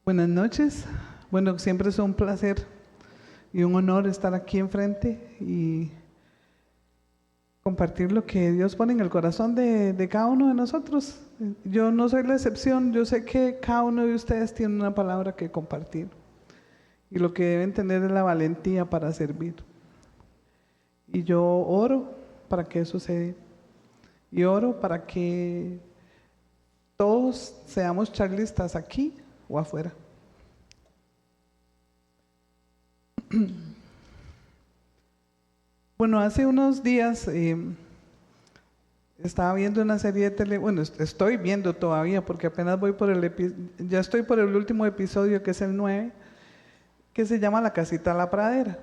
Buenas noches. Bueno, siempre es un placer y un honor estar aquí enfrente y compartir lo que Dios pone en el corazón de cada uno de nosotros. Yo no soy la excepción, yo sé que cada uno de ustedes tiene una palabra que compartir y lo que deben tener es la valentía para servir. Y yo oro para que eso se dé y oro para que todos seamos charlistas aquí o afuera. Bueno, hace unos días estaba viendo una serie de tele, bueno, estoy viendo todavía porque apenas voy por ya estoy por el último episodio, que es el 9, que se llama La Casita de la Pradera.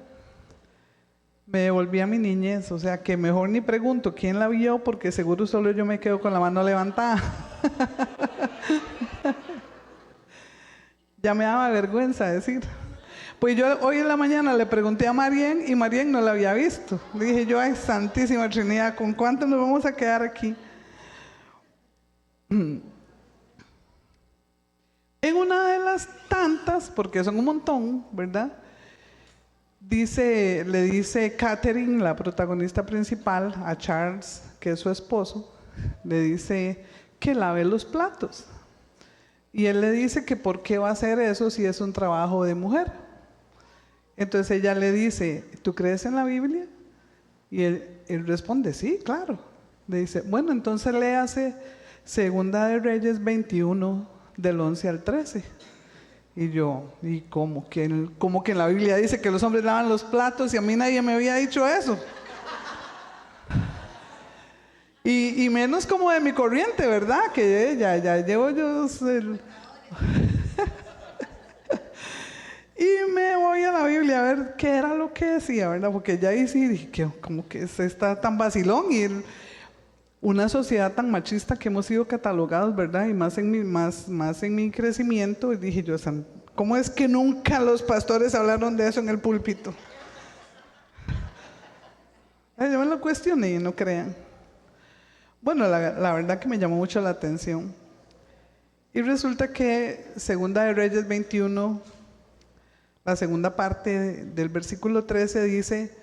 Me devolví a mi niñez, o sea que mejor ni pregunto quién la vio porque seguro solo yo me quedo con la mano levantada. Ya me daba vergüenza decir. Pues yo hoy en la mañana le pregunté a Marien y Marien no la había visto. Le dije yo, ay, Santísima Trinidad, ¿con cuánto nos vamos a quedar aquí? En una de las tantas, porque son un montón, ¿verdad? Le dice Catherine, la protagonista principal, a Charles, que es su esposo, le dice que lave los platos. Y él le dice que por qué va a hacer eso si es un trabajo de mujer. Entonces ella le dice, ¿tú crees en la Biblia? Y él responde, sí, claro. Le dice, bueno, entonces léase Segunda de Reyes 21, del 11 al 13. Y yo, ¿y cómo que en la Biblia dice que los hombres lavan los platos y a mí nadie me había dicho eso? Y menos como de mi corriente, ¿verdad? Que ya llevo yo... Y me voy a la Biblia a ver qué era lo que decía, ¿verdad? Porque ya ahí sí dije que como que se está tan vacilón y una sociedad tan machista que hemos sido catalogados, ¿verdad? Y más en mi crecimiento, y dije yo, ¿cómo es que nunca los pastores hablaron de eso en el púlpito? Yo me lo cuestioné, no crean. Bueno, la verdad que me llamó mucho la atención. Y resulta que Segunda de Reyes 21, la segunda parte del versículo 13 dice,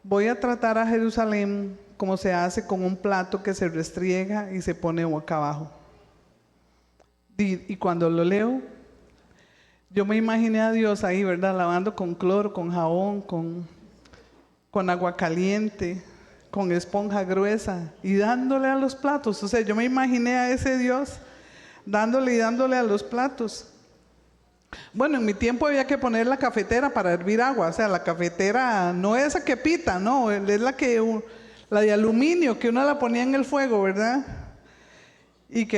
voy a tratar a Jerusalén como se hace con un plato que se restriega y se pone boca abajo. Y cuando lo leo, yo me imaginé a Dios ahí, ¿verdad? Lavando con cloro, con jabón, con agua caliente, con esponja gruesa y dándole a los platos. O sea, yo me imaginé a ese Dios dándole a los platos. Bueno, en mi tiempo había que poner la cafetera para hervir agua, o sea, la cafetera no es esa que pita, no, es la de aluminio que uno la ponía en el fuego, ¿verdad? Y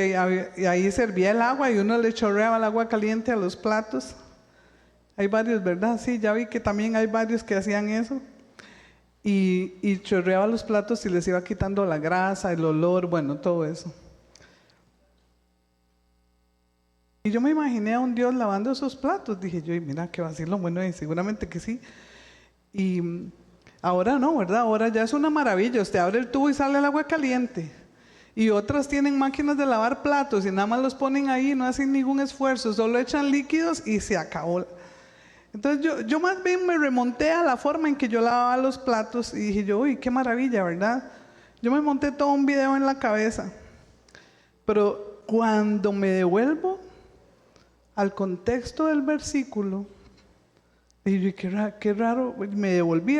ahí servía el agua y uno le chorreaba el agua caliente a los platos. Hay varios, ¿verdad? Sí, ya vi que también hay varios que hacían eso. Y chorreaba los platos y les iba quitando la grasa, el olor, bueno, todo eso. Y yo me imaginé a un Dios lavando esos platos. Dije yo, y mira, qué vacilo, bueno, y seguramente que sí. Y ahora no, ¿verdad? Ahora ya es una maravilla. Usted abre el tubo y sale el agua caliente. Y otras tienen máquinas de lavar platos y nada más los ponen ahí, no hacen ningún esfuerzo, solo echan líquidos y se acabó. Entonces yo más bien me remonté a la forma en que yo lavaba los platos y dije yo, uy, qué maravilla, ¿verdad? Yo me monté todo un video en la cabeza. Pero cuando me devuelvo al contexto del versículo, y yo, qué raro, me devolví.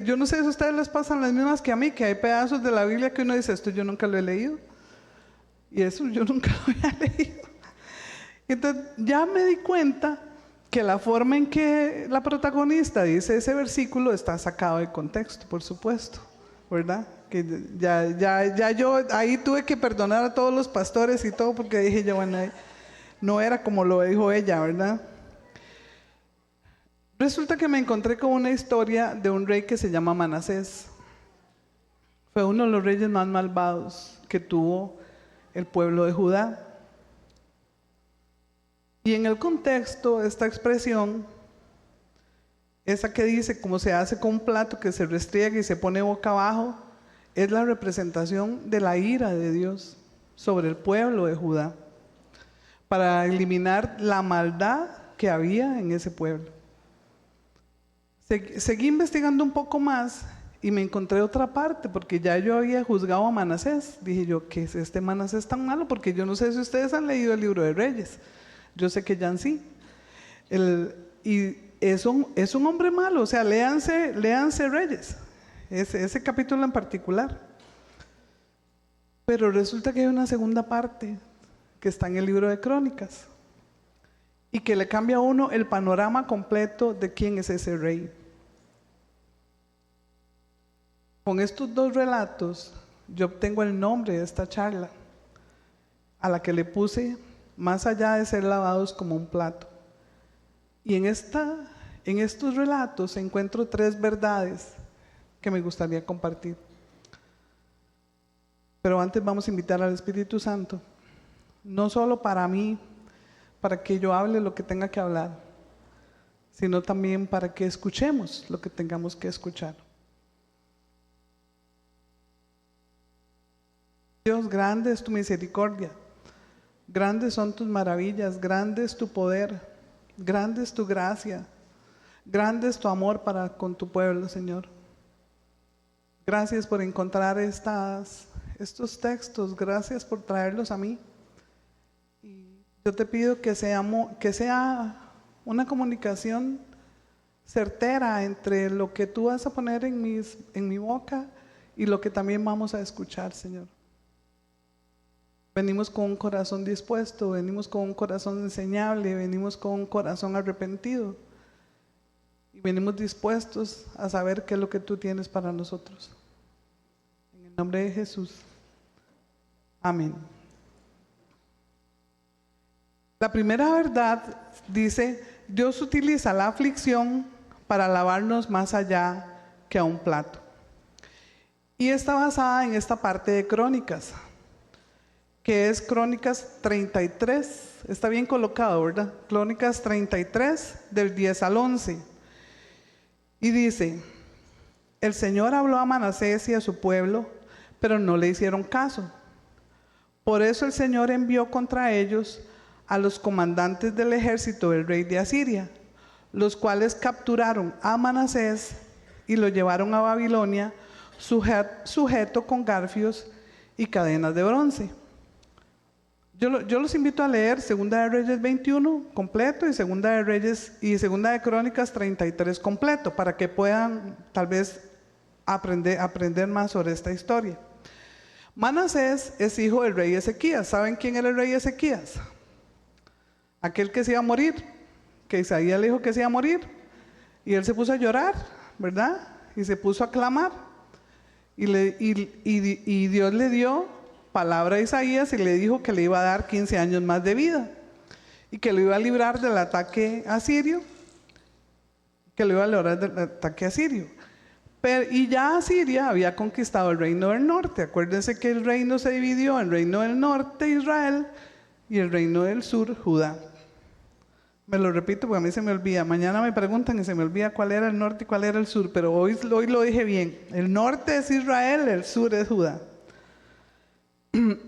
Yo no sé si a ustedes les pasan las mismas que a mí, que hay pedazos de la Biblia que uno dice, esto yo nunca lo he leído. Y eso yo nunca lo había leído. Entonces ya me di cuenta que la forma en que la protagonista dice ese versículo está sacado de contexto, por supuesto, ¿verdad? Que ya yo ahí tuve que perdonar a todos los pastores y todo, porque dije yo, bueno, no era como lo dijo ella, ¿verdad? Resulta que me encontré con una historia de un rey que se llama Manasés. Fue uno de los reyes más malvados que tuvo el pueblo de Judá. Y en el contexto, esta expresión, esa que dice, como se hace con un plato que se restriega y se pone boca abajo, es la representación de la ira de Dios sobre el pueblo de Judá. para eliminar la maldad que había en ese pueblo. Seguí investigando un poco más y me encontré otra parte, porque ya yo había juzgado a Manasés. Dije yo, ¿qué es este Manasés tan malo? Porque yo no sé si ustedes han leído el libro de Reyes. Yo sé que Jan sí. Y es un hombre malo, o sea, léanse Reyes, ese capítulo en particular. Pero resulta que hay una segunda parte que está en el libro de Crónicas y que le cambia a uno el panorama completo de quién es ese rey. Con estos dos relatos yo obtengo el nombre de esta charla, a la que le puse más allá de ser lavados como un plato. Y en estos relatos encuentro 3 verdades que me gustaría compartir. Pero antes vamos a invitar al Espíritu Santo, no solo para mí, para que yo hable lo que tenga que hablar, sino también para que escuchemos lo que tengamos que escuchar. Dios, grande es tu misericordia, grandes son tus maravillas, grande es tu poder, grande es tu gracia, grande es tu amor para con tu pueblo, Señor. Gracias por encontrar estos textos, gracias por traerlos a mí. Y yo te pido que sea una comunicación certera entre lo que tú vas a poner en mi boca y lo que también vamos a escuchar, Señor. Venimos con un corazón dispuesto, venimos con un corazón enseñable, venimos con un corazón arrepentido y venimos dispuestos a saber qué es lo que tú tienes para nosotros. En el nombre de Jesús. Amén. La primera verdad dice: Dios utiliza la aflicción para lavarnos más allá que a un plato. Y está basada en esta parte de Crónicas, que es Crónicas 33, está bien colocado, ¿verdad? Crónicas 33, del 10 al 11. Y dice: el Señor habló a Manasés y a su pueblo, pero no le hicieron caso. Por eso el Señor envió contra ellos a los comandantes del ejército del rey de Asiria, los cuales capturaron a Manasés y lo llevaron a Babilonia, sujeto con garfios y cadenas de bronce. Yo los invito a leer Segunda de Reyes 21 completo y Segunda de Crónicas 33 completo, para que puedan tal vez aprender más sobre esta historia. Manasés es hijo del rey Ezequías. ¿Saben quién era el rey Ezequías? Aquel que se iba a morir, que Isaías le dijo que se iba a morir, y él se puso a llorar, ¿verdad? Y se puso a clamar, y Dios le dio palabra a Isaías y le dijo que le iba a dar 15 años más de vida y que lo iba a librar del ataque asirio, y ya Asiria había conquistado el reino del norte. Acuérdense que el reino se dividió en el reino del norte, Israel, y el reino del sur, Judá. Me lo repito porque a mí se me olvida. Mañana me preguntan y se me olvida cuál era el norte y cuál era el sur, pero hoy lo dije bien. El norte es Israel, el sur es Judá.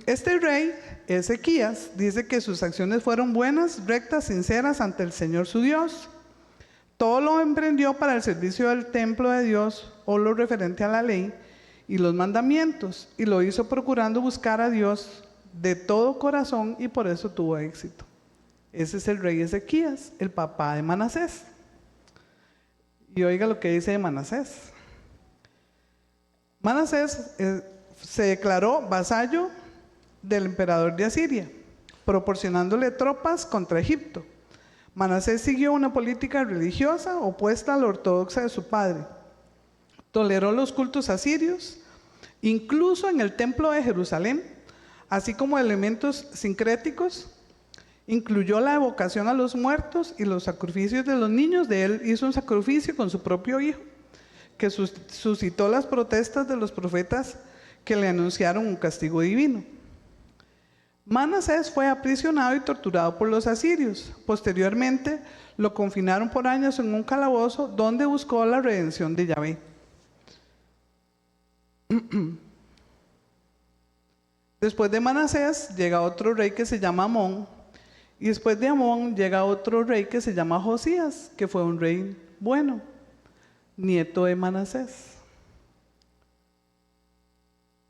Este rey, Ezequías, dice que sus acciones fueron buenas, rectas, sinceras ante el Señor su Dios. Todo lo emprendió para el servicio del templo de Dios, o lo referente a la ley y los mandamientos, y lo hizo procurando buscar a Dios de todo corazón, y por eso tuvo éxito. Ese es el rey Ezequías, el papá de Manasés. Y oiga lo que dice de Manasés. Manasés se declaró vasallo del emperador de Asiria, proporcionándole tropas contra Egipto. Manasés siguió una política religiosa opuesta a la ortodoxa de su padre. Toleró los cultos asirios, incluso en el templo de Jerusalén, así como elementos sincréticos. Incluyó la evocación a los muertos y los sacrificios de los niños. De él hizo un sacrificio con su propio hijo, que suscitó las protestas de los profetas que le anunciaron un castigo divino. Manasés fue aprisionado y torturado por los asirios. Posteriormente lo confinaron por años en un calabozo, donde buscó la redención de Yahvé. Después de Manasés llega otro rey que se llama Amón, Y después de Amón llega otro rey que se llama Josías, que fue un rey bueno, nieto de Manasés.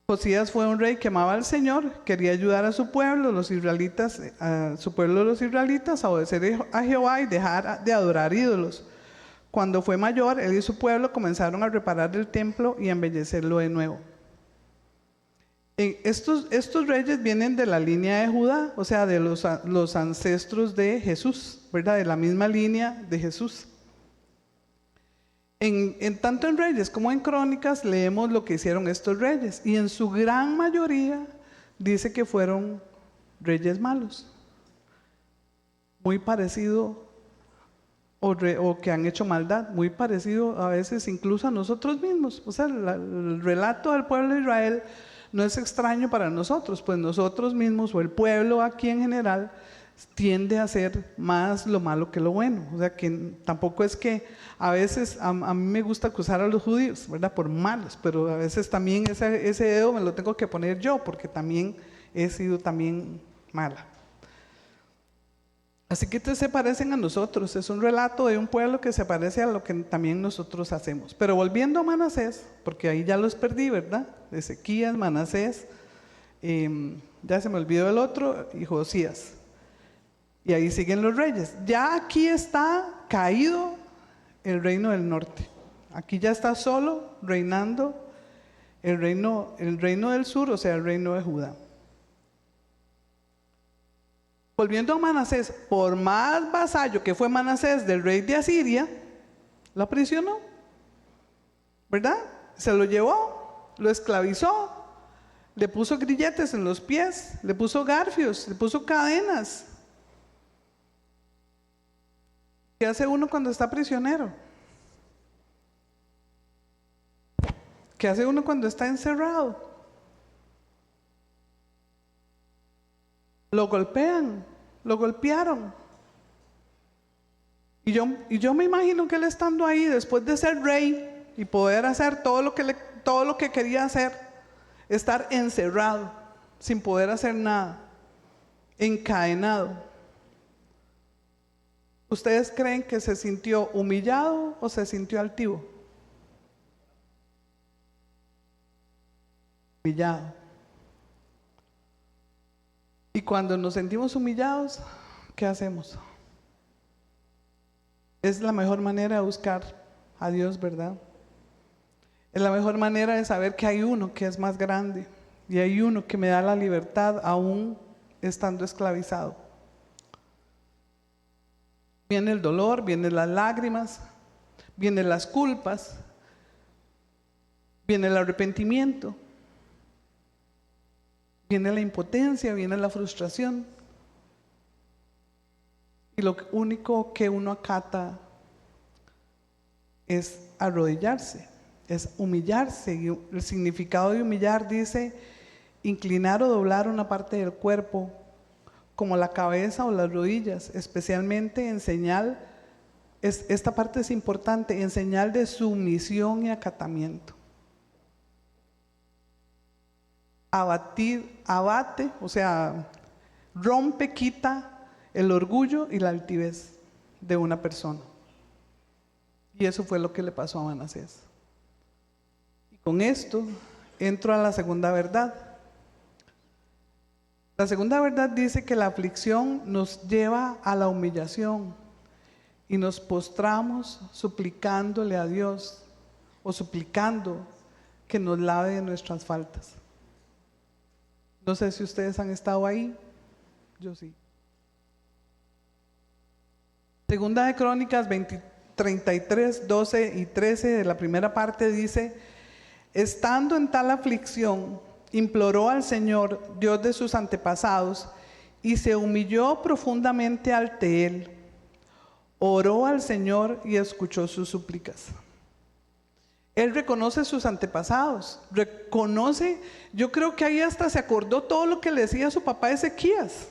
Josías fue un rey que amaba al Señor, quería ayudar a su pueblo, los israelitas, a su pueblo los israelitas, a obedecer a Jehová y dejar de adorar ídolos. Cuando fue mayor, él y su pueblo comenzaron a reparar el templo y a embellecerlo de nuevo. Estos reyes vienen de la línea de Judá, o sea, de los ancestros de Jesús, ¿verdad? De la misma línea de Jesús. Tanto en Reyes como en Crónicas leemos lo que hicieron estos reyes, y en su gran mayoría dice que fueron reyes malos, muy parecido, o que han hecho maldad, muy parecido a veces incluso a nosotros mismos. O sea, el relato del pueblo de Israel no es extraño para nosotros, pues nosotros mismos, o el pueblo aquí en general, tiende a hacer más lo malo que lo bueno. O sea, que tampoco es que a veces, a mí me gusta acusar a los judíos, ¿verdad?, por malos, pero a veces también ese dedo me lo tengo que poner yo, porque también he sido también mala. Así que se parecen a nosotros, es un relato de un pueblo que se parece a lo que también nosotros hacemos. Pero volviendo a Manasés, porque ahí ya los perdí, ¿verdad? Ezequías, Manasés, ya se me olvidó el otro, y Josías. Y ahí siguen los reyes. Ya aquí está caído el reino del norte. Aquí ya está solo reinando el reino del sur, o sea, el reino de Judá. Volviendo a Manasés, por más vasallo que fue Manasés del rey de Asiria, lo aprisionó, ¿verdad? Se lo llevó, lo esclavizó, le puso grilletes en los pies, le puso garfios, le puso cadenas. ¿Qué hace uno cuando está prisionero? ¿Qué hace uno cuando está encerrado? Lo golpean, lo golpearon. Y yo me imagino que él estando ahí, después de ser rey y poder hacer todo lo que quería hacer, estar encerrado, sin poder hacer nada, encadenado. ¿Ustedes creen que se sintió humillado o se sintió altivo? Humillado. Y cuando nos sentimos humillados, ¿qué hacemos? Es la mejor manera de buscar a Dios, ¿verdad? Es la mejor manera de saber que hay uno que es más grande y hay uno que me da la libertad aún estando esclavizado. Viene el dolor, vienen las lágrimas, vienen las culpas, viene el arrepentimiento, viene la impotencia, viene la frustración. Y lo único que uno acata es arrodillarse, es humillarse. Y el significado de humillar dice inclinar o doblar una parte del cuerpo, como la cabeza o las rodillas, especialmente en señal, esta parte es importante, en señal de sumisión y acatamiento. Abate, o sea, rompe, quita el orgullo y la altivez de una persona. Y eso fue lo que le pasó a Manasés. Y con esto entro a la segunda verdad. La segunda verdad dice que la aflicción nos lleva a la humillación y nos postramos suplicándole a Dios, o suplicando que nos lave de nuestras faltas. No sé si ustedes han estado ahí, yo sí. Segunda de Crónicas 33, 12 y 13 de la primera parte dice: estando en tal aflicción, imploró al Señor, Dios de sus antepasados, y se humilló profundamente ante Él. Oró al Señor y escuchó sus súplicas. Él reconoce sus antepasados, yo creo que ahí hasta se acordó todo lo que le decía a su papá Ezequías,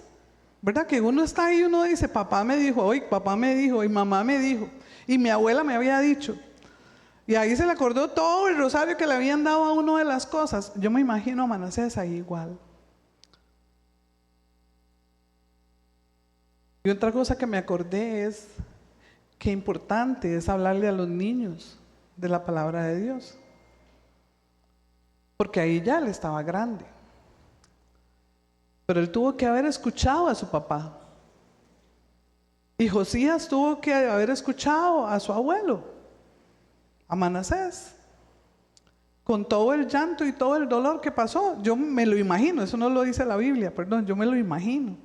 ¿verdad? Que uno está ahí y uno dice, papá me dijo, hoy papá me dijo, y mamá me dijo, y mi abuela me había dicho. Y ahí se le acordó todo el rosario que le habían dado a uno de las cosas. Yo me imagino a Manasés ahí igual. Y otra cosa que me acordé es qué importante es hablarle a los niños de la palabra de Dios. Porque ahí ya él estaba grande. Pero él tuvo que haber escuchado a su papá. Y Josías tuvo que haber escuchado a su abuelo, a Manasés, con todo el llanto y todo el dolor que pasó. Yo me lo imagino, eso no lo dice la Biblia, perdón, yo me lo imagino.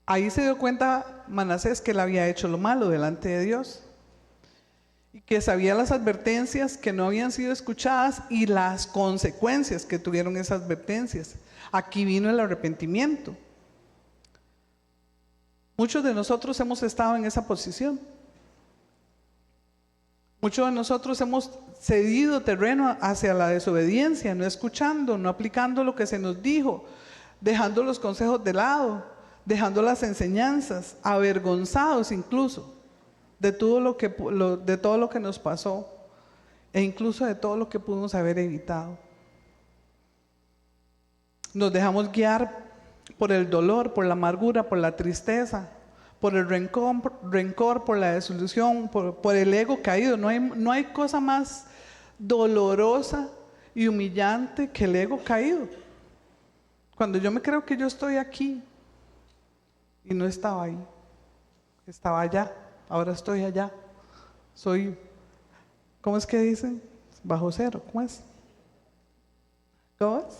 Ahí se dio cuenta Manasés que él había hecho lo malo delante de Dios y que sabía las advertencias que no habían sido escuchadas y las consecuencias que tuvieron esas advertencias. Aquí vino el arrepentimiento. Muchos de nosotros hemos estado en esa posición. Muchos de nosotros hemos cedido terreno hacia la desobediencia, no escuchando, no aplicando lo que se nos dijo, dejando los consejos de lado, dejando las enseñanzas, avergonzados incluso de todo lo que nos pasó e incluso de todo lo que pudimos haber evitado. Nos dejamos guiar por el dolor, por la amargura, por la tristeza, por el rencor, por la desilusión, por el ego caído. No hay cosa más dolorosa y humillante que el ego caído. Cuando yo me creo que yo estoy aquí y no estaba ahí, estaba allá, ahora estoy allá. Soy, ¿cómo es que dicen? Bajo cero, ¿cómo es? ¿Cómo es?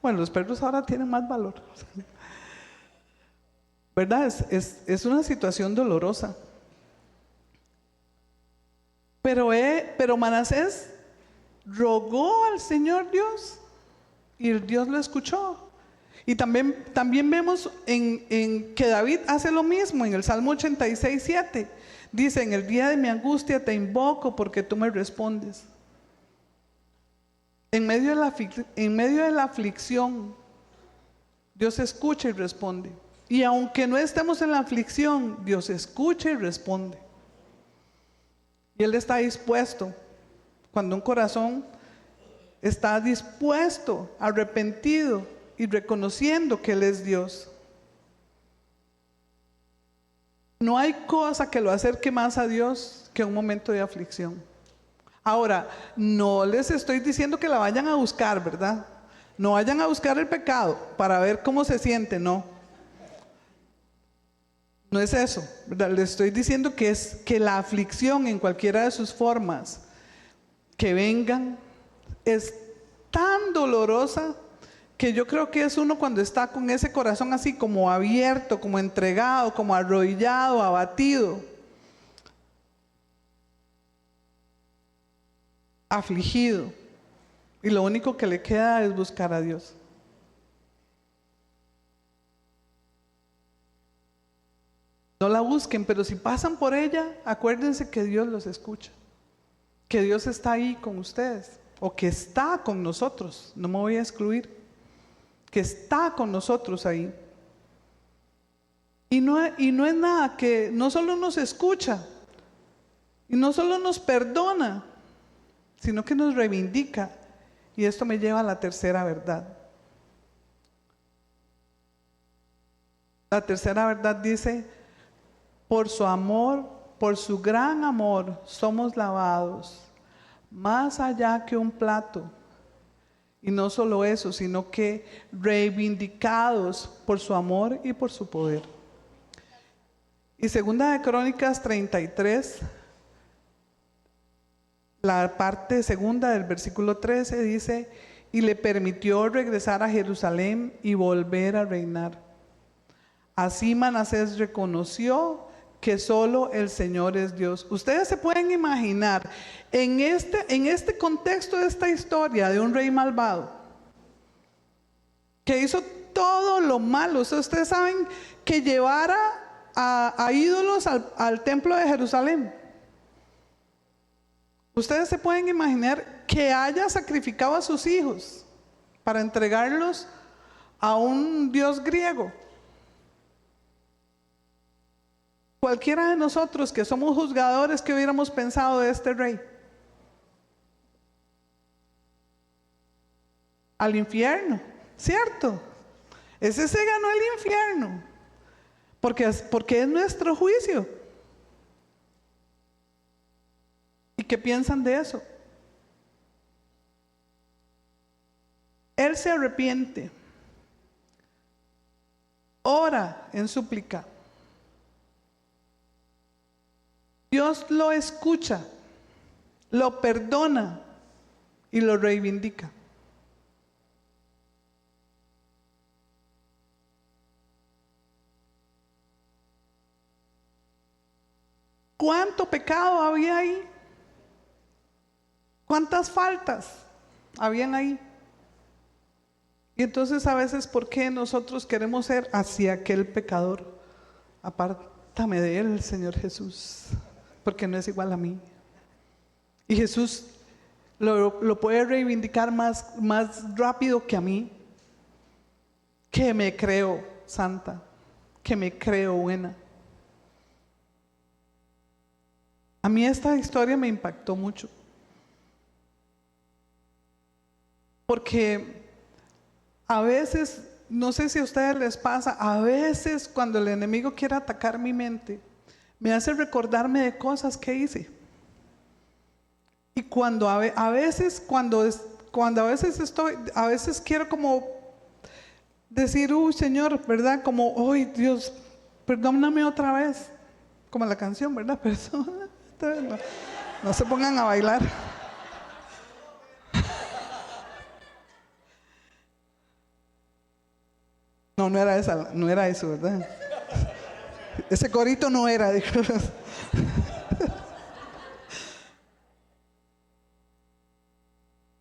Bueno, los perros ahora tienen más valor. ¿Verdad? Es una situación dolorosa. Pero Manasés rogó al Señor Dios y Dios lo escuchó. Y también vemos en que David hace lo mismo en el Salmo 86:7. Dice: en el día de mi angustia te invoco porque tú me respondes. En medio de la aflicción, Dios escucha y responde. Y aunque no estemos en la aflicción, Dios escucha y responde. Y Él está dispuesto. Cuando un corazón está dispuesto, arrepentido y reconociendo que Él es Dios. No hay cosa que lo acerque más a Dios que un momento de aflicción. Ahora, no les estoy diciendo que la vayan a buscar, ¿verdad? No vayan a buscar el pecado para ver cómo se siente, no. No es eso, ¿verdad? Les estoy diciendo que la aflicción en cualquiera de sus formas que vengan es tan dolorosa que yo creo que es uno cuando está con ese corazón así como abierto, como entregado, como arrodillado, abatido, afligido, y lo único que le queda es buscar a Dios. No la busquen, pero si pasan por ella, acuérdense que Dios los escucha, que Dios está ahí con ustedes, o que está con nosotros, no me voy a excluir, que está con nosotros ahí. Y no es nada, que no solo nos escucha, y no solo nos perdona, sino que nos reivindica. Y esto me lleva a la tercera verdad. La tercera verdad dice: por su amor, por su gran amor, somos lavados, más allá que un plato. Y no solo eso, sino que reivindicados por su amor y por su poder. Y segunda de Crónicas 33, la parte segunda del versículo 13 dice: y le permitió regresar a Jerusalén y volver a reinar. Así Manasés reconoció que solo el Señor es Dios. Ustedes se pueden imaginar en este contexto de esta historia de un rey malvado que hizo todo lo malo. Ustedes saben que llevara a ídolos al templo de Jerusalén. Ustedes se pueden imaginar que haya sacrificado a sus hijos para entregarlos a un dios griego. Cualquiera de nosotros que somos juzgadores, ¿qué hubiéramos pensado de este rey? al infierno, ¿cierto? Ese se ganó el infierno, porque es nuestro juicio. ¿Y qué piensan de eso? Él se arrepiente, ora en súplica. Dios lo escucha, lo perdona y lo reivindica. ¿Cuánto pecado había ahí? ¿Cuántas faltas habían ahí? Y entonces a veces, ¿por qué nosotros queremos ser hacia aquel pecador? Apártame de él, Señor Jesús, porque no es igual a mí. Y Jesús lo puede reivindicar más rápido que a mí, que me creo santa, que me creo buena. A mí esta historia me impactó mucho, porque a veces, no sé si a ustedes les pasa, a veces cuando el enemigo quiere atacar mi mente, me hace recordarme de cosas que hice. Y cuando a veces quiero como decir, Señor, ¿verdad? Como, Dios, perdóname otra vez. Como la canción, ¿verdad? Perdona. No se pongan a bailar. No, no era esa, no era eso, ¿verdad? Ese corito no era.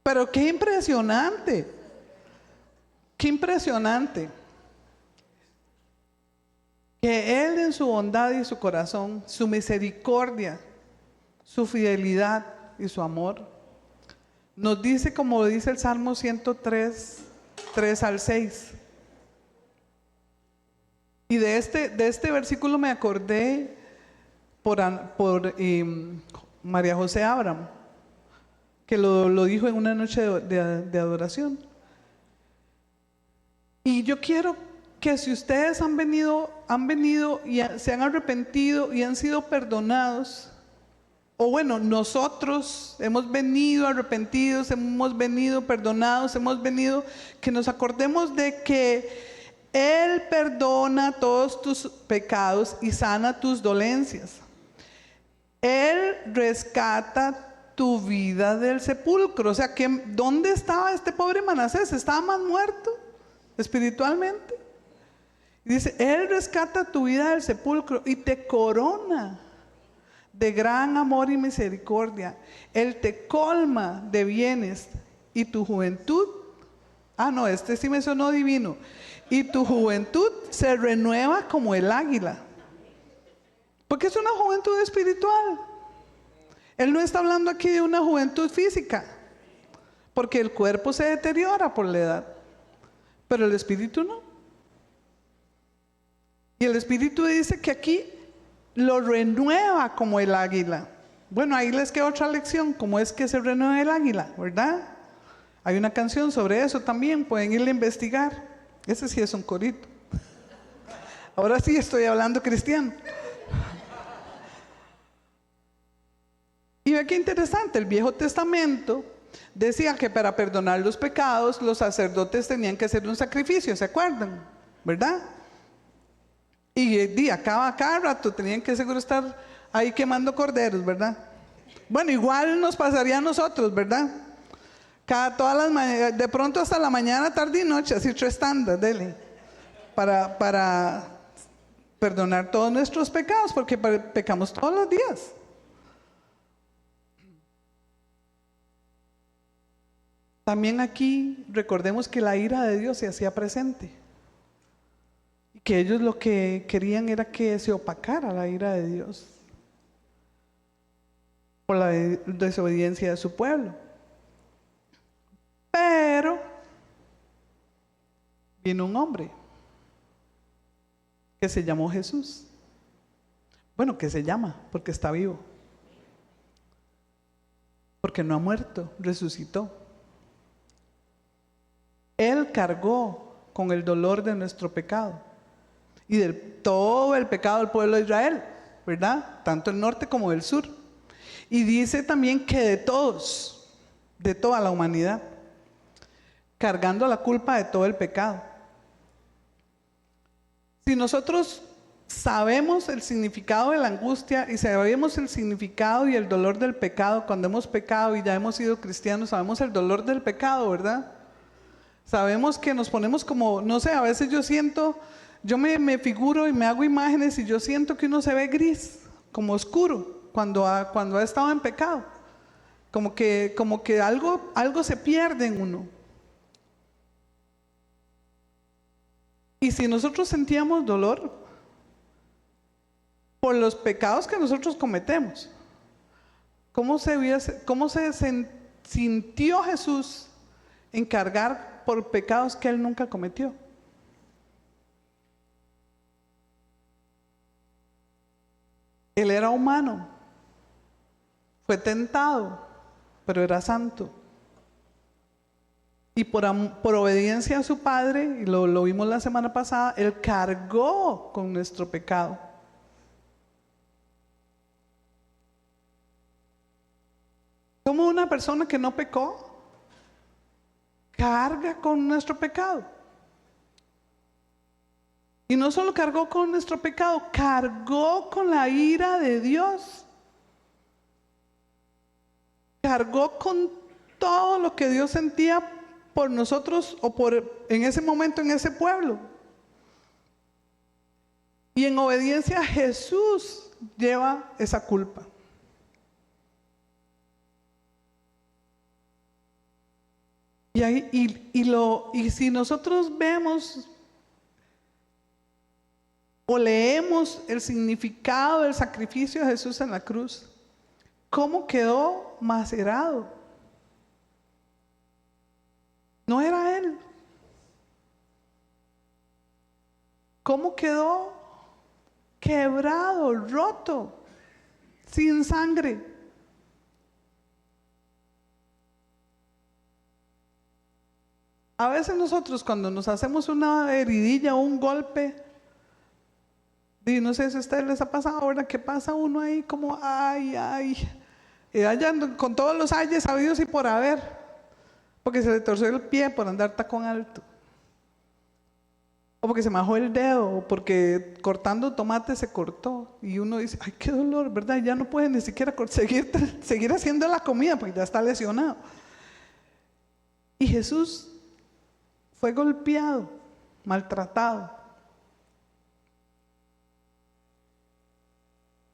Pero qué impresionante, qué impresionante que Él en su bondad y su corazón, su misericordia, su fidelidad y su amor, nos dice, como dice el Salmo 103, 3 al 6. Y de este versículo me acordé por María José Abraham, que lo dijo en una noche de adoración. Y yo quiero que si ustedes han venido y se han arrepentido y han sido perdonados, o bueno, nosotros hemos venido arrepentidos, hemos venido perdonados, que nos acordemos de que Él perdona todos tus pecados y sana tus dolencias. Él rescata tu vida del sepulcro. O sea, que ¿dónde estaba este pobre Manasés? Estaba más muerto espiritualmente. Y dice, Él rescata tu vida del sepulcro y te corona de gran amor y misericordia. Él te colma de bienes y tu juventud. No, este sí me sonó divino. Y tu juventud se renueva como el águila. Porque es una juventud espiritual. Él no está hablando aquí de una juventud física, porque el cuerpo se deteriora por la edad, pero el espíritu no. Y el espíritu dice que aquí lo renueva como el águila. Bueno, ahí les queda otra lección, cómo es que se renueva el águila, ¿verdad? Hay una canción sobre eso también, pueden irle a investigar. Ese sí es un corito. Ahora sí estoy hablando cristiano. Y ve qué interesante, el Viejo Testamento decía que para perdonar los pecados los sacerdotes tenían que hacer un sacrificio, ¿se acuerdan? ¿Verdad? Y cada rato tenían que seguro estar ahí quemando corderos, ¿verdad? Bueno, igual nos pasaría a nosotros, ¿verdad? Todas las mañanas, de pronto hasta la mañana, tarde y noche, así 3 tandas, dele, para perdonar todos nuestros pecados, porque pecamos todos los días. También aquí recordemos que la ira de Dios se hacía presente y que ellos lo que querían era que se opacara la ira de Dios por la desobediencia de su pueblo. Pero vino un hombre que se llamó Jesús. Bueno, que se llama porque está vivo, porque no ha muerto, resucitó. Él cargó con el dolor de nuestro pecado y de todo el pecado del pueblo de Israel, ¿verdad? Tanto el norte como el sur. Y dice también que de todos, de toda la humanidad, cargando la culpa de todo el pecado. Si nosotros sabemos el significado de la angustia y sabemos el significado y el dolor del pecado, cuando hemos pecado y ya hemos sido cristianos, sabemos el dolor del pecado, ¿verdad? Sabemos que nos ponemos como, no sé, a veces yo siento, yo me figuro y me hago imágenes y yo siento que uno se ve gris, como oscuro, cuando ha estado en pecado. Como que algo se pierde en uno. Y si nosotros sentíamos dolor por los pecados que nosotros cometemos, ¿cómo sintió Jesús en cargar por pecados que Él nunca cometió? Él era humano, fue tentado, pero era santo. Y por obediencia a su Padre, y lo vimos la semana pasada, Él cargó con nuestro pecado. Como una persona que no pecó, carga con nuestro pecado. Y no solo cargó con nuestro pecado, cargó con la ira de Dios. Cargó con todo lo que Dios sentía por nosotros o en ese momento en ese pueblo. Y en obediencia a Jesús lleva esa culpa. Y si nosotros vemos o leemos el significado del sacrificio de Jesús en la cruz, ¿cómo quedó macerado? No era Él. ¿Cómo quedó quebrado, roto, sin sangre? A veces nosotros cuando nos hacemos una heridilla o un golpe, y no sé si a ustedes les ha pasado ahora que pasa uno ahí como ay, y allá con todos los ayes habidos y por haber, porque se le torció el pie por andar tacón alto, o porque se majó el dedo, o porque cortando tomate se cortó, y uno dice, ay, qué dolor, ¿verdad? Ya no puede ni siquiera seguir haciendo la comida porque ya está lesionado. Y Jesús fue golpeado, maltratado.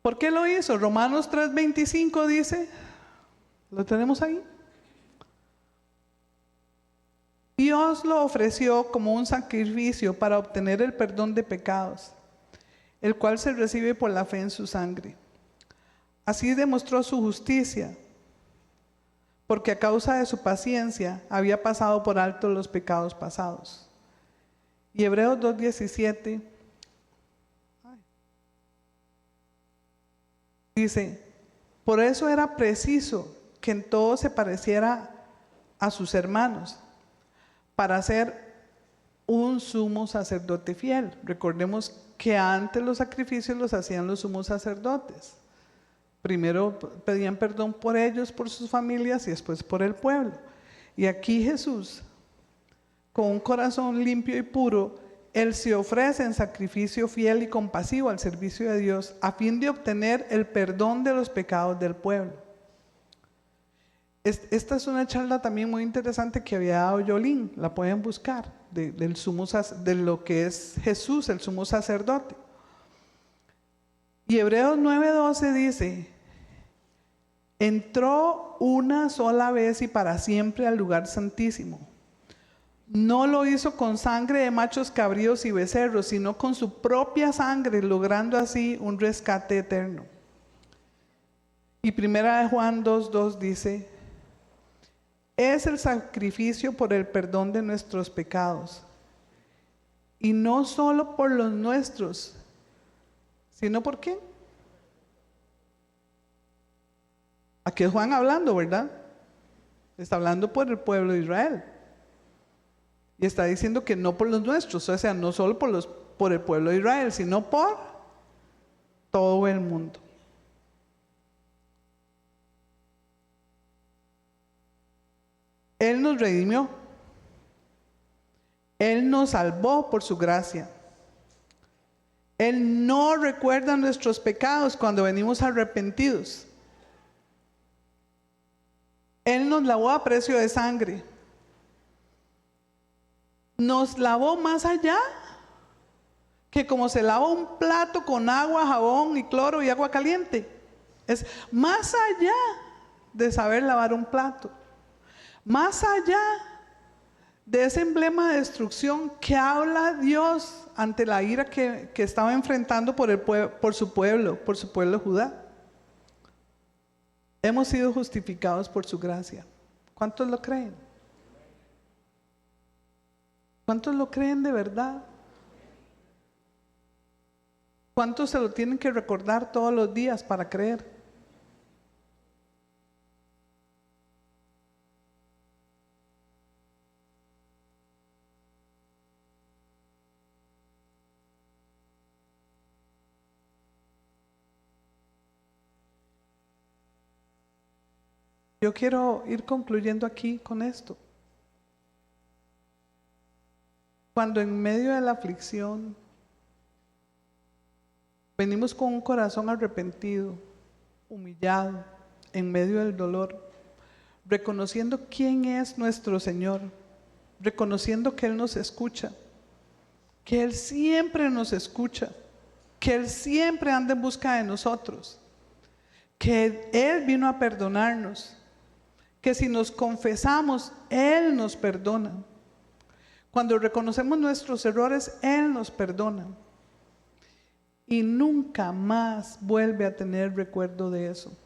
¿Por qué lo hizo? Romanos 3:25 dice, ¿lo tenemos ahí? Dios lo ofreció como un sacrificio para obtener el perdón de pecados, el cual se recibe por la fe en su sangre. Así demostró su justicia, porque a causa de su paciencia había pasado por alto los pecados pasados. Y Hebreos 2:17 dice, por eso era preciso que en todo se pareciera a sus hermanos, para ser un sumo sacerdote fiel. Recordemos que antes los sacrificios los hacían los sumos sacerdotes. Primero pedían perdón por ellos, por sus familias y después por el pueblo. Y aquí Jesús, con un corazón limpio y puro, Él se ofrece en sacrificio fiel y compasivo al servicio de Dios a fin de obtener el perdón de los pecados del pueblo. Esta es una charla también muy interesante que había dado Yolín, la pueden buscar, de lo que es Jesús, el sumo sacerdote. Y Hebreos 9:12 dice, entró una sola vez y para siempre al lugar santísimo. No lo hizo con sangre de machos cabríos y becerros, sino con su propia sangre, logrando así un rescate eterno. Y primera de Juan 2:2 dice, es el sacrificio por el perdón de nuestros pecados, y no solo por los nuestros, sino por ¿quién? Aquí es Juan hablando, ¿verdad? Está hablando por el pueblo de Israel. Y está diciendo que no por los nuestros, o sea, no solo por el pueblo de Israel, sino por todo el mundo. Él nos redimió. Él nos salvó por su gracia. Él no recuerda nuestros pecados cuando venimos arrepentidos. Él nos lavó a precio de sangre. Nos lavó más allá que como se lava un plato con agua, jabón y cloro y agua caliente. Es más allá de saber lavar un plato. Más allá de ese emblema de destrucción que habla Dios ante la ira que estaba enfrentando por su pueblo Judá. Hemos sido justificados por su gracia. ¿Cuántos lo creen? ¿Cuántos lo creen de verdad? ¿Cuántos se lo tienen que recordar todos los días para creer? Yo quiero ir concluyendo aquí con esto. Cuando en medio de la aflicción venimos con un corazón arrepentido, humillado, en medio del dolor, reconociendo quién es nuestro Señor, reconociendo que Él nos escucha, que Él siempre nos escucha, que Él siempre anda en busca de nosotros, que Él vino a perdonarnos, que si nos confesamos, Él nos perdona. Cuando reconocemos nuestros errores, Él nos perdona. Y nunca más vuelve a tener recuerdo de eso.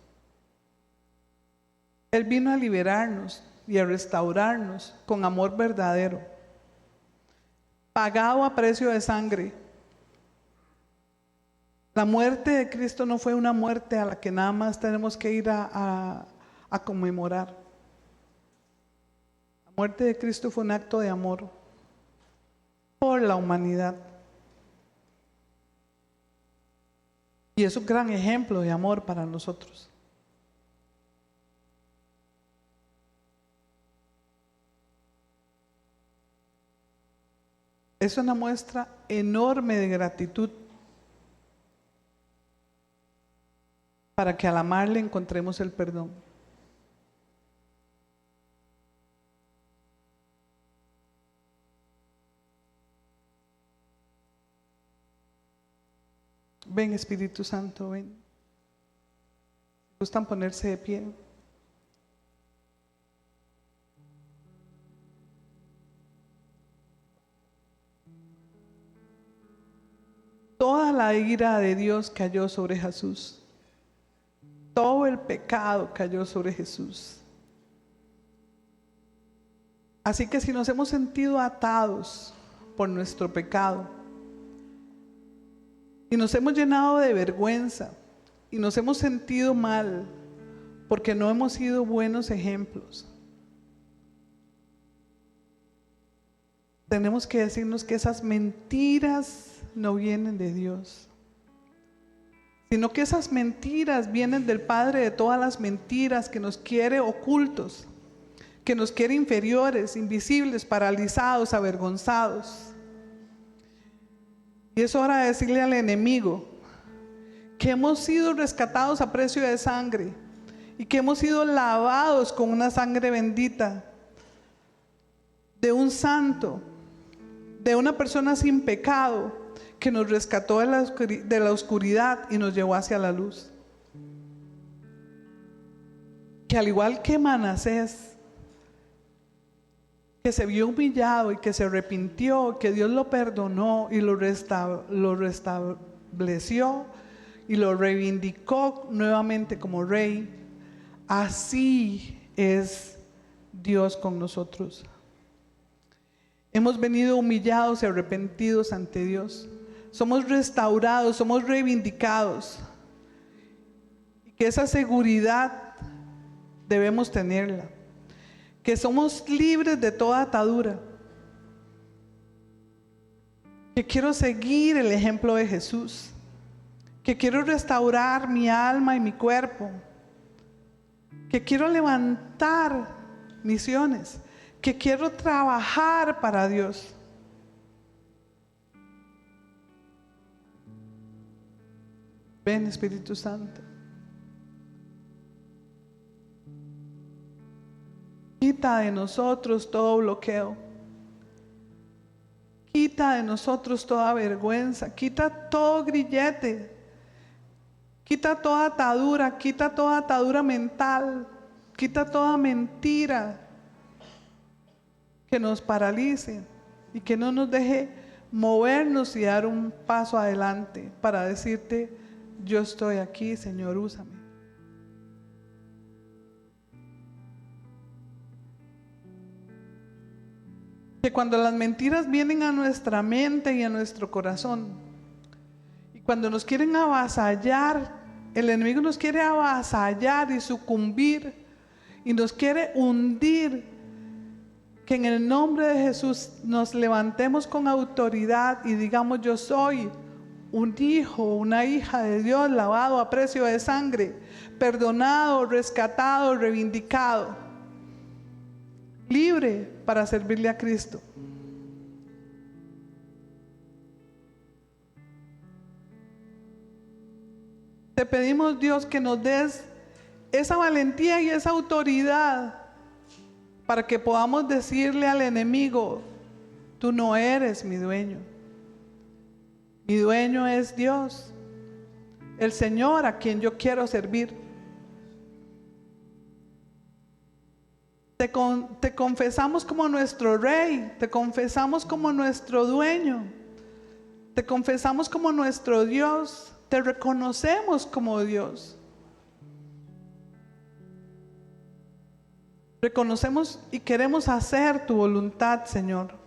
Él vino a liberarnos y a restaurarnos con amor verdadero, pagado a precio de sangre. La muerte de Cristo no fue una muerte a la que nada más tenemos que ir a conmemorar. La muerte de Cristo fue un acto de amor por la humanidad. Y es un gran ejemplo de amor para nosotros. Es una muestra enorme de gratitud para que al amarle encontremos el perdón. Ven, Espíritu Santo, ven. ¿Gustan ponerse de pie? Toda la ira de Dios cayó sobre Jesús. Todo el pecado cayó sobre Jesús. Así que si nos hemos sentido atados por nuestro pecado y nos hemos llenado de vergüenza y nos hemos sentido mal porque no hemos sido buenos ejemplos, tenemos que decirnos que esas mentiras no vienen de Dios, sino que esas mentiras vienen del Padre de todas las mentiras, que nos quiere ocultos, que nos quiere inferiores, invisibles, paralizados, avergonzados. Y es hora de decirle al enemigo que hemos sido rescatados a precio de sangre y que hemos sido lavados con una sangre bendita de un santo, de una persona sin pecado, que nos rescató de la oscuridad y nos llevó hacia la luz. Que al igual que Manasés, que se vio humillado y que se arrepintió, que Dios lo perdonó y lo restableció y lo reivindicó nuevamente como rey, así es Dios con nosotros. Hemos venido humillados y arrepentidos ante Dios. Somos restaurados, somos reivindicados. Y que esa seguridad debemos tenerla. Que somos libres de toda atadura. que quiero seguir el ejemplo de Jesús, que quiero restaurar mi alma y mi cuerpo, que quiero levantar misiones, que quiero trabajar para Dios. Ven, Espíritu Santo. Quita de nosotros todo bloqueo. Quita de nosotros toda vergüenza. Quita todo grillete. Quita toda atadura mental. Quita toda mentira que nos paralice y que no nos deje movernos y dar un paso adelante para decirte: yo estoy aquí, Señor, úsame. Que cuando las mentiras vienen a nuestra mente y a nuestro corazón, y cuando nos quieren avasallar, el enemigo nos quiere avasallar y sucumbir, y nos quiere hundir, que en el nombre de Jesús nos levantemos con autoridad y digamos: yo soy un hijo, una hija de Dios, lavado a precio de sangre, perdonado, rescatado, reivindicado, libre para servirle a Cristo. Te pedimos, Dios, que nos des esa valentía y esa autoridad para que podamos decirle al enemigo: tú no eres mi dueño. Mi dueño es Dios, el Señor a quien yo quiero servir. Te confesamos como nuestro Rey, te confesamos como nuestro dueño, te confesamos como nuestro Dios, te reconocemos como Dios. Reconocemos y queremos hacer tu voluntad, Señor.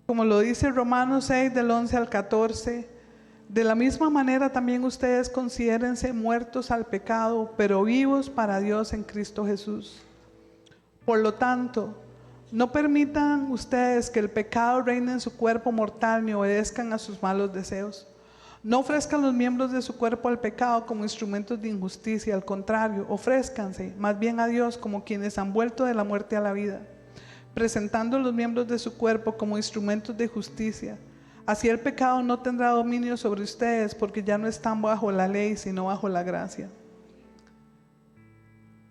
Como lo dice Romanos 6, del 11 al 14, de la misma manera también ustedes considérense muertos al pecado, pero vivos para Dios en Cristo Jesús. Por lo tanto, no permitan ustedes que el pecado reine en su cuerpo mortal, ni obedezcan a sus malos deseos. No ofrezcan los miembros de su cuerpo al pecado como instrumentos de injusticia, al contrario, ofrézcanse más bien a Dios como quienes han vuelto de la muerte a la vida, presentando los miembros de su cuerpo como instrumentos de justicia. Así el pecado no tendrá dominio sobre ustedes, porque ya no están bajo la ley, sino bajo la gracia.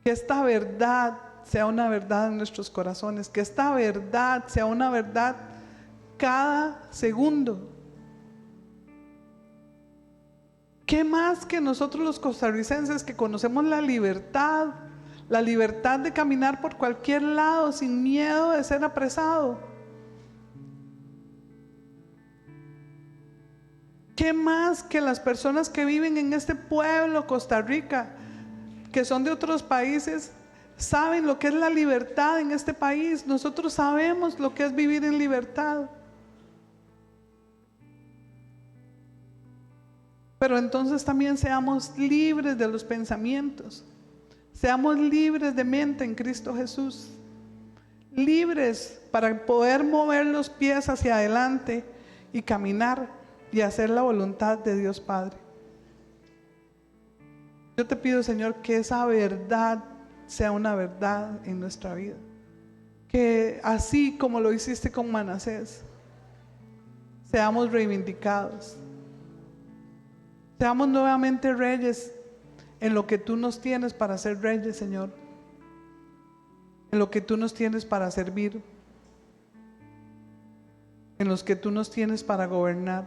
Que esta verdad sea una verdad en nuestros corazones, que esta verdad sea una verdad cada segundo. ¿Qué más que nosotros los costarricenses, que conocemos la libertad de caminar por cualquier lado sin miedo de ser apresado? ¿Qué más que las personas que viven en este pueblo, Costa Rica, que son de otros países, saben lo que es la libertad en este país? Nosotros sabemos lo que es vivir en libertad. Pero entonces también seamos libres de los pensamientos, seamos libres de mente en Cristo Jesús, libres para poder mover los pies hacia adelante y caminar y hacer la voluntad de Dios Padre. Yo te pido, Señor, que esa verdad sea una verdad en nuestra vida, que así como lo hiciste con Manasés, seamos reivindicados, seamos nuevamente reyes en lo que tú nos tienes para ser reyes, Señor, en lo que tú nos tienes para servir, en los que tú nos tienes para gobernar,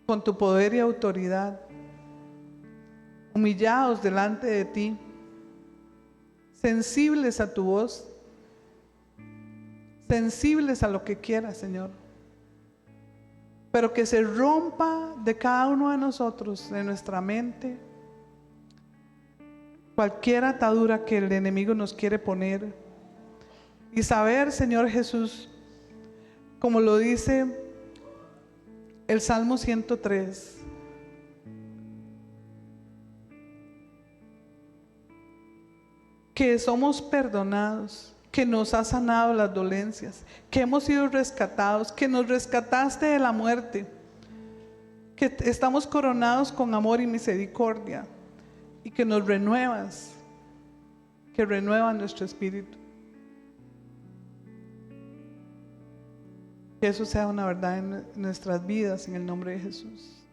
con tu poder y autoridad, humillados delante de ti, sensibles a tu voz, sensibles a lo que quieras, Señor, pero que se rompa de cada uno de nosotros, de nuestra mente, cualquier atadura que el enemigo nos quiere poner, y saber, Señor Jesús, como lo dice el Salmo 103, que somos perdonados, que nos has sanado las dolencias, que hemos sido rescatados, que nos rescataste de la muerte, que estamos coronados con amor y misericordia, y que nos renuevas, que renueva nuestro espíritu. Que eso sea una verdad en nuestras vidas, en el nombre de Jesús.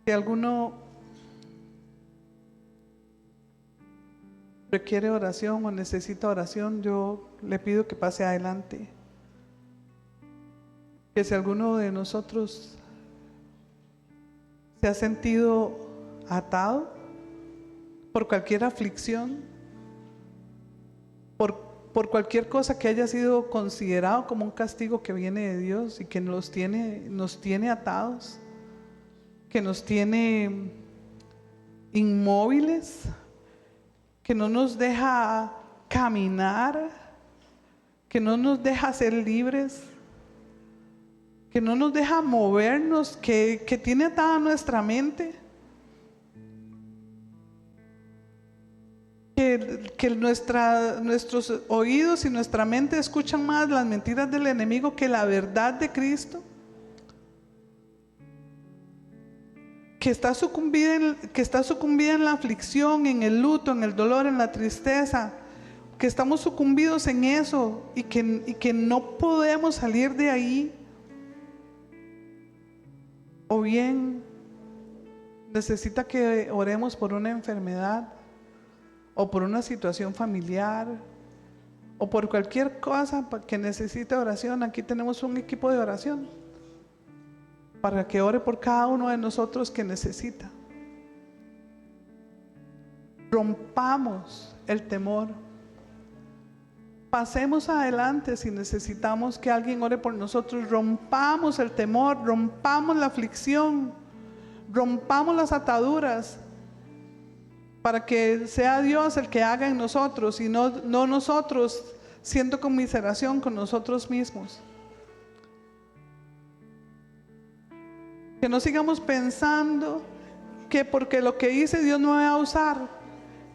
Si alguno requiere oración o necesita oración, yo le pido que pase adelante. Que si alguno de nosotros se ha sentido atado por cualquier aflicción, por cualquier cosa que haya sido considerado como un castigo que viene de Dios y que nos tiene atados, que nos tiene inmóviles, que no nos deja caminar, que no nos deja ser libres, que no nos deja movernos, que tiene atada nuestra mente, que nuestros oídos y nuestra mente escuchan más las mentiras del enemigo que la verdad de Cristo, que está sucumbida en la aflicción, en el luto, en el dolor, en la tristeza, que estamos sucumbidos en eso y que no podemos salir de ahí. O bien necesita que oremos por una enfermedad, o por una situación familiar, o por cualquier cosa que necesite oración. Aquí tenemos un equipo de oración para que ore por cada uno de nosotros que necesita. Rompamos el temor. Pasemos adelante si necesitamos que alguien ore por nosotros. Rompamos el temor, rompamos la aflicción, rompamos las ataduras, para que sea Dios el que haga en nosotros y no nosotros siendo conmiseración con nosotros mismos. Que no sigamos pensando que porque lo que hice Dios no me va a usar.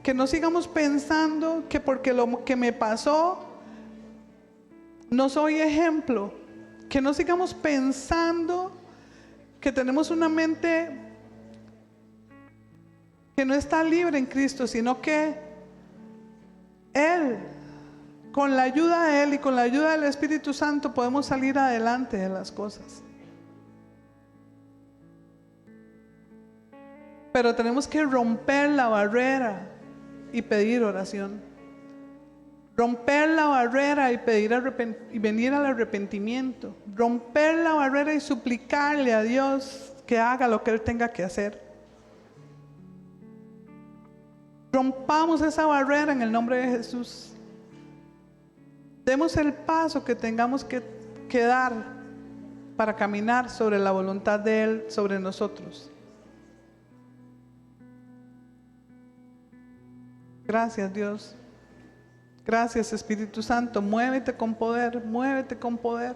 Que no sigamos pensando que porque lo que me pasó no soy ejemplo. Que no sigamos pensando que tenemos una mente que no está libre en Cristo, sino que Él, con la ayuda de Él y con la ayuda del Espíritu Santo, podemos salir adelante de las cosas. Pero tenemos que romper la barrera y pedir oración. Romper la barrera y venir al arrepentimiento. Romper la barrera y suplicarle a Dios que haga lo que Él tenga que hacer. Rompamos esa barrera en el nombre de Jesús. Demos el paso que tengamos que dar para caminar sobre la voluntad de Él sobre nosotros. Gracias, Dios. Gracias, Espíritu Santo. Muévete con poder, muévete con poder.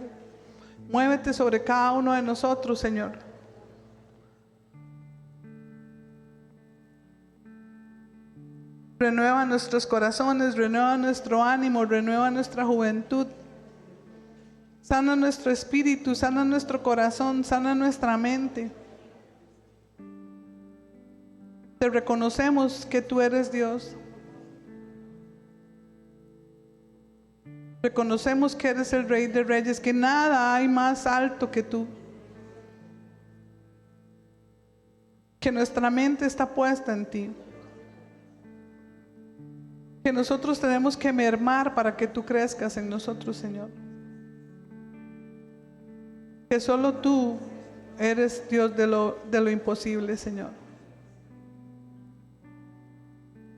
Muévete sobre cada uno de nosotros, Señor. Renueva nuestros corazones, renueva nuestro ánimo, renueva nuestra juventud. Sana nuestro espíritu, sana nuestro corazón, sana nuestra mente. Te reconocemos que tú eres Dios. Reconocemos que eres el Rey de Reyes, que nada hay más alto que tú. Que nuestra mente está puesta en ti. Que nosotros tenemos que mermar para que tú crezcas en nosotros, Señor. Que solo tú eres Dios de lo imposible, Señor.